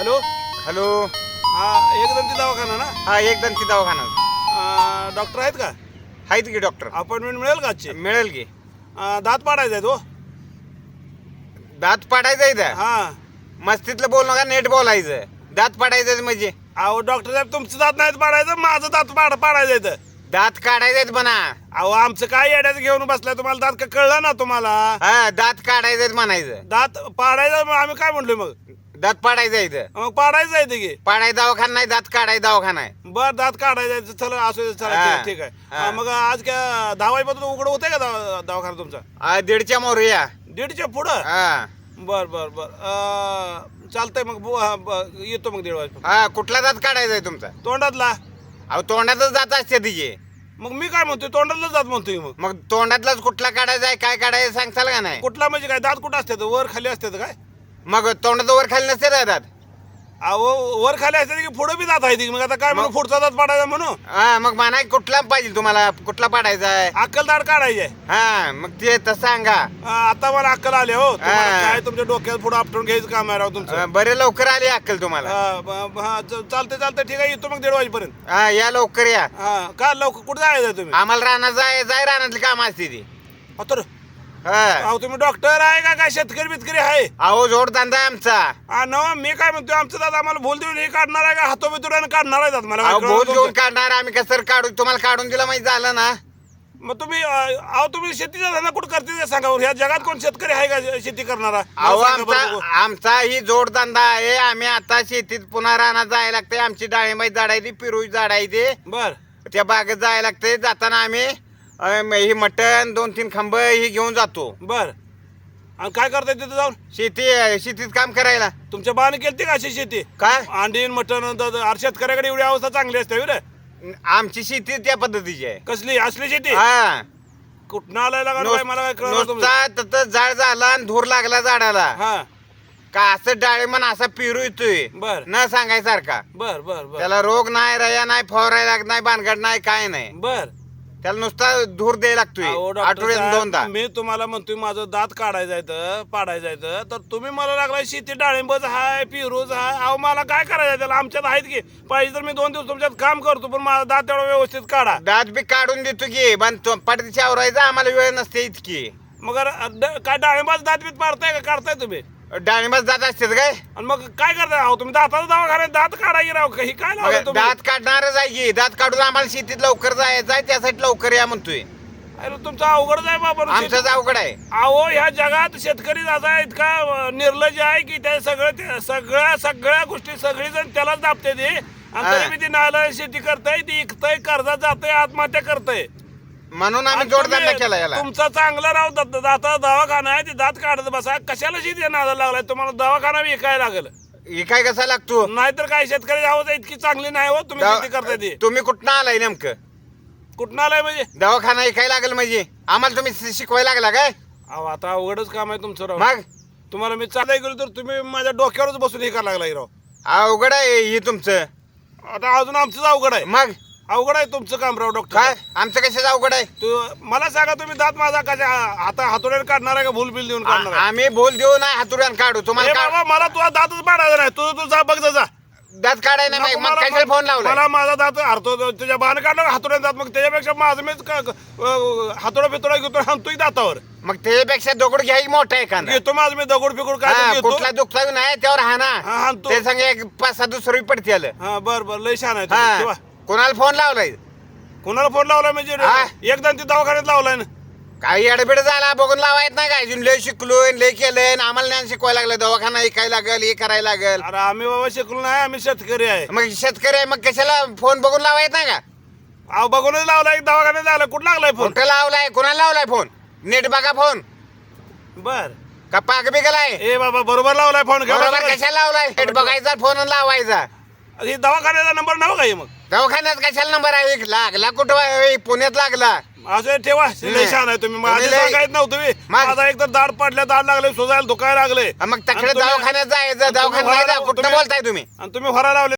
Hello hello. हा एकदंती दवाखाना ना? हा एकदंती दवाखाना. डॉक्टर आहेत का? आहेत की डॉक्टर? अपॉइंटमेंट मिळेल का आजची? मिळेल की. दात पाडायचा आहे तो. दात पाडायचं इथं. हा मस्तीतलं बोल नका, नेट बोलायचं. दात पाडायचं म्हणजे अहो डॉक्टर साहेब तुमचं दात नाहीत पाडायचं, माझं दात पाडायचं इथं. दात काढायचं म्हणा. अहो आमचं काय येड्याचं घेऊन बसलाय, तुम्हाला दात का कळलं ना तुम्हाला? हा दात काढायचं म्हणायचं. दात पाडायचं मग आम्ही काय म्हणलोय मग? दात पाडायचं इथं. मग पाडायचं आहे ते की. पाडाय दवाखाना नाही, दात काढाय दवाखाना आहे. बर दात काढायचं, चला असू दे, चला हा. ठीक आहे. हा. मग आज काय 10 वाजेपर्यंत उघड होतंय का दवाखाना तुमचा? 1:30च्या मोरया. 1:30च्या पुढं? हा बर बर बर चालतंय मग येतो मग 1:30 वाजेपर्यंत. हा कुठला दात काढायचा आहे तुमचा? तोंडातला. अहो तोंडातच दात असते तिचे. मग मी काय म्हणतोय, तोंडातलाच दात म्हणतोय मग. मग तोंडातलाच कुठला काढायचा आहे, काय काढायचं सांगताल का नाही? कुठला म्हणजे काय, दात कुठं असतात, वर खाली असतात काय? मग तोंडाचं वर खाली नसते ना दात. अहो वर खाली असतात की पुढं बी दात आहे ती. मग आता काय म्हणू, पुढचा दात पाडायचा म्हणू? हा मग म्हणा कुठला पाहिजे तुम्हाला, कुठला पाडायचा आहे? अक्कल दाढ काढायची आहे. हा मग ते तसं सांगा. आता मला अक्कल आले हो. तुम्हाला हा. काय तुमच्या डोक्यात पुढे आपटून घ्यायचं काम आहे राव तुमचं. बरे लवकर आली अक्कल तुम्हाला. चालतंय चालतंय ठीक आहे, येतो मग 1:30 वाजेपर्यंत. हा या लवकर या. हा का लवकर कुठे जायचं तुम्ही? आम्हाला रानात जाय रानातली काम असते ती. तर हा अहो तुम्ही डॉक्टर आहे का काय शेतकरी बितकरी आहे? अहो जोडधंदा आहे आमचा. न मी काय म्हणतोय, आमचं दादा आम्हाला भूल देऊन हे काढणार आहे का हातो बितुराने काढणार आहे दात? मला अहो काय बोल कळलं घेऊन तुमचं? काढणार आम्ही. कसं काढू, तुम्हाला काढून दिलं माहिती झालं ना. मग तुम्ही अहो तुम्ही शेतीचा धंदा कुठं करते ते सांगा. ह्या जगात कोण शेतकरी आहे का शेती करणारा? मला अहो सांगा बरं बघू. आमचा ही जोडधंदा आहे. आम्ही आता शेतीत पुन्हा रानात जायला लागते. आमची डाळिंबाची झाड आहे ती, पिरूची झाड आहे ती. बर त्या बागेत जायला लागते. जाताना आम्ही ही मटण 2-3 खांब ही घेऊन जातो. बर आणि काय करताय तिथे जाऊन? शेतीत काम करायला. तुमच्या बाने केलती का अशी शेती? काय अंडीन मटण शेतकऱ्याकडे एवढी अवस्था चांगली असते रे. आमची शेती त्या पद्धतीची आहे. कसली असली शेती? हा कुठं आलाय लागा काय मला काय कळलं तुमचं? नुसता तसं झाड झाला आणि धूर लागला झाडाला हा का असं डाळिंबन असा पिरू येतोय. बर न सांगायसारखा. बर बर बर त्याला रोग नाही, रया नाही, फवारायला लागत नाही, भानगड नाही, काय नाही. बर त्याला नुसता धूर द्यायला अहो, लागतोय डॉक्टर आठवड्यात साहेब, 2दा. मी तुम्हाला म्हणतोय माझं दात काढायचं आहे पाडायचं आहे, तर तुम्ही मला लागलाय शेती डाळिंबच हाय पिरूच हाय. अहो मला काय करायचं त्याला? आमच्यात आहेत की. पाहिजे तर मी 2 दिवस तुमच्यात काम करतो, पण माझा दात तेवढा व्यवस्थित काढा. दात बी काढून देतो की, पण पडतीची आवरायचा आम्हाला वेळ नसते इतकी. मग काय डाळिंबाच दात बीत पाडताय का काढताय तुम्ही? डाळिंबाच दात असतात काय? आणि मग काय करताय? अहो तुम्ही दाताचा दवाखान्यात दात काढाय राव काही काय लावलंय मग तुम्ही? दात काढणारच आहे की. दात काढून आम्हाला शेतीत लवकर जायचं आहे, त्यासाठी लवकर या म्हणतोय. अरे तुमचं अवघडच आहे बाबा. आमचंच अवघड आहे. अहो ह्या जगात शेतकरी असा इतका निर्लज्ज आहे की त्या सगळ्या गोष्टी सगळीजण त्यालाच दाबते ते. आणि तरी मी ती नाला शेती करताय, ती इकतय, कर्जात जातंय, आत्महत्या करतय. म्हणून आम्ही आणि जोडधंदा तुम्ही- केला याला. तुमचा चांगला राव दाता दवाखाना आहे, ते दात काढत बसा. कशाला शेती नादा लागलाय तुम्हाला? दवाखाना विकायला लागल. हे काय कसा लागतो? नाहीतर काय शेतकरी अवस्था इतकी चांगली नाही हो. तुम्ही शेती करताय ती. तुम्ही कुठनं आलाय नेमकं? कुठं आलाय म्हणजे? दवाखाना काय लागेल म्हणजे आम्हाला तुम्ही शिकवायला लागला काय? अहो आता अवघडच काम आहे तुमचं राव. मग तुम्हाला मी चालाय गेलो तर तुम्ही माझ्या डोक्यावरच बसून हे करायला लागलाय राव. अवघड आहे हे तुमचं. आता अजून आमचंच अवघड आहे. मग अवघड आहे तुमचं काम राव डॉक्टर. काय आमचं कशाचं अवघड आहे? मला सांगा, तुम्ही दात माझा कशा हातोड्याने काढणार आहे का भूल बिल देऊन काढणार आहे? आम्ही बोल देऊ नाही, हातुड्यान काढू ए तुम्हाला. बाबा मला तुझा दातच पाडायचा नाही. तू जा बघ जा. दात काढायला नाही. नको मग कशाला फोन लावला? मला माझा दात हरतो तुझ्या बाण काढणार हातोड्याने दात. मग त्याच्यापेक्षा माझं मीच हातोडा बितोडा घेतो आणतोय दातावर. मग त्याच्यापेक्षा दगड घ्यायची मोठा आहे एखादा. घेतो माझं मी दगड फिगड काय हा, घेतो. कुठला दुखता नाही त्यावर हा, हाना. हाणतो. ते सांग 5-6 दुसरी पडते आलं. हा बर लय छान आहे तुम्ही. हा ठेवा. कोणाला फोन लावलाय? कोणाला फोन लावलाय म्हणजे? हा. एकदा ती दवाखान्यात लावलाय ना. काही अडबिड झाला बघून लावायत नाही काय? अजून लय शिकलोय, लय केलंय, आम्हाला ज्ञान शिकवायला लागलं. दवाखाना ऐकायला लागल, हे करायला लागल. अरे आम्ही बाबा शिकलो नाही, आम्ही शेतकरी आहे. मग शेतकरी आहे, मग कशाला फोन बघून लावायत नाही का? अहो बघूनच लावलाय, दवाखान्यात लावलाय. कुठं लागलाय फोन? कुठं लावलाय? कोणाला लावलाय फोन? नीट बघा फोन. बर का पाक बिगलाय? ए बाबा बरोबर लावलाय फोन. बरोबर कशाला लावलाय? नीट बघायचा फोन आणि लावायचा. हे दवाखान्याचा नंबर नव्ह का हे मग? दवाखान्यात कशाला नंबर आहे? लागला कुठं? पुण्यात लागला. असं ठेवा. लय छान आहे तुम्ही. माझे लय- सांगायच नव्हतं तुम्ही. मग? माझा एकतर दाढ पडल्या, दाढ लागले, सुजायला दुखायला लागले. मग तक्रार आणि तुम्ही- दवाखान्यात जायचं. आणि तुम्ही दवाखान्यात भरायला- कुठं तुम्ही- बोलताय तुम्ही? आणि तुम्ही भरायला लावले.